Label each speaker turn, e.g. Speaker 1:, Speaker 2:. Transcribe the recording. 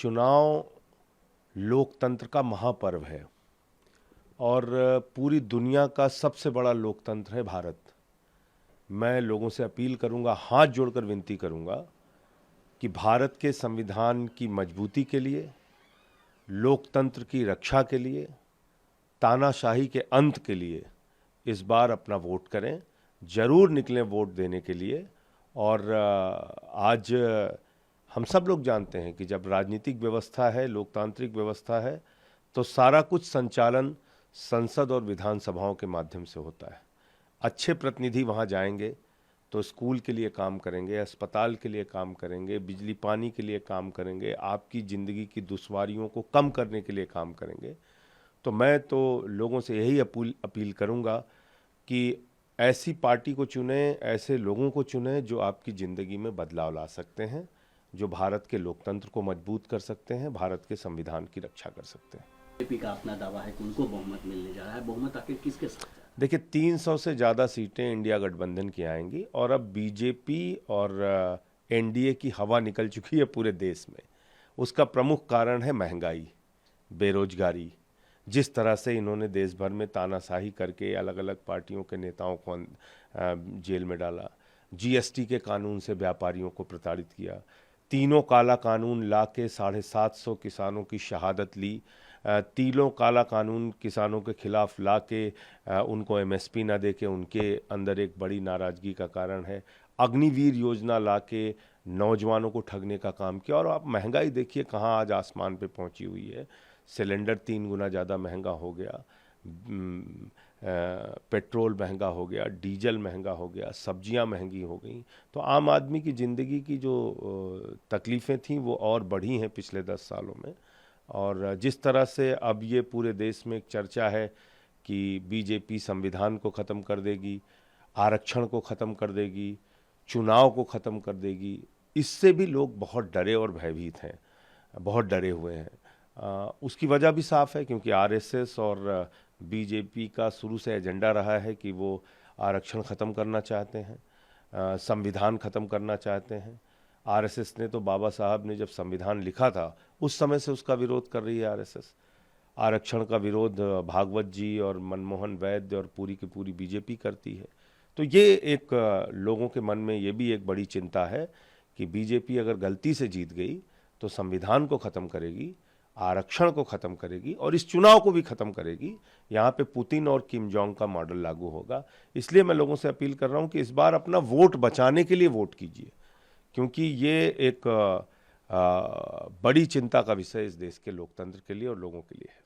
Speaker 1: चुनाव लोकतंत्र का महापर्व है और पूरी दुनिया का सबसे बड़ा लोकतंत्र है भारत। मैं लोगों से अपील करूंगा, हाथ जोड़कर विनती करूंगा कि भारत के संविधान की मजबूती के लिए, लोकतंत्र की रक्षा के लिए, तानाशाही के अंत के लिए इस बार अपना वोट करें। जरूर निकलें वोट देने के लिए। और आज हम सब लोग जानते हैं कि जब राजनीतिक व्यवस्था है, लोकतांत्रिक व्यवस्था है, तो सारा कुछ संचालन संसद और विधानसभाओं के माध्यम से होता है। अच्छे प्रतिनिधि वहाँ जाएंगे तो स्कूल के लिए काम करेंगे, अस्पताल के लिए काम करेंगे, बिजली पानी के लिए काम करेंगे, आपकी ज़िंदगी की दुश्वारियों को कम करने के लिए काम करेंगे। तो मैं तो लोगों से यही अपील करूंगा कि ऐसी पार्टी को चुनें, ऐसे लोगों को चुनें जो आपकी ज़िंदगी में बदलाव ला सकते हैं, जो भारत के लोकतंत्र को मजबूत कर सकते हैं, भारत के संविधान की रक्षा कर सकते हैं।
Speaker 2: बीजेपी का अपना दावा है कि उनको बहुमत मिलने जा रहा है। बहुमत आखिर किसके साथ है?
Speaker 1: देखिए, 300 से ज़्यादा सीटें इंडिया गठबंधन की आएंगी और अब बीजेपी और एनडीए की हवा निकल चुकी है पूरे देश में। उसका प्रमुख कारण है महंगाई, बेरोजगारी। जिस तरह से इन्होंने देश भर में तानाशाही करके अलग अलग पार्टियों के नेताओं को जेल में डाला, जीएसटी के कानून से व्यापारियों को प्रताड़ित किया, तीनों काला कानून ला के 750 किसानों की शहादत ली, तीनों काला कानून किसानों के खिलाफ ला के उनको एमएसपी ना दे के उनके अंदर एक बड़ी नाराजगी का कारण है। अग्निवीर योजना ला के नौजवानों को ठगने का काम किया। और आप महंगाई देखिए कहाँ आज आसमान पे पहुंची हुई है। सिलेंडर 3 गुना ज़्यादा महंगा हो गया, पेट्रोल महंगा हो गया, डीजल महंगा हो गया, सब्जियां महंगी हो गई। तो आम आदमी की ज़िंदगी की जो तकलीफ़ें थीं वो और बढ़ी हैं पिछले 10 सालों में। और जिस तरह से अब ये पूरे देश में एक चर्चा है कि बीजेपी संविधान को ख़त्म कर देगी, आरक्षण को ख़त्म कर देगी, चुनाव को ख़त्म कर देगी, इससे भी लोग बहुत डरे और भयभीत हैं, बहुत डरे हुए हैं। उसकी वजह भी साफ है क्योंकि आरएसएस और बीजेपी का शुरू से एजेंडा रहा है कि वो आरक्षण ख़त्म करना चाहते हैं, संविधान ख़त्म करना चाहते हैं। आरएसएस ने तो बाबा साहब ने जब संविधान लिखा था उस समय से उसका विरोध कर रही है आरएसएस। आरक्षण का विरोध भागवत जी और मनमोहन वैद्य और पूरी की पूरी बीजेपी करती है। तो ये एक लोगों के मन में ये भी एक बड़ी चिंता है कि बीजेपी अगर गलती से जीत गई तो संविधान को ख़त्म करेगी, आरक्षण को ख़त्म करेगी और इस चुनाव को भी ख़त्म करेगी। यहाँ पे पुतिन और किम जोंग का मॉडल लागू होगा। इसलिए मैं लोगों से अपील कर रहा हूँ कि इस बार अपना वोट बचाने के लिए वोट कीजिए, क्योंकि ये एक बड़ी चिंता का विषय इस देश के लोकतंत्र के लिए और लोगों के लिए है।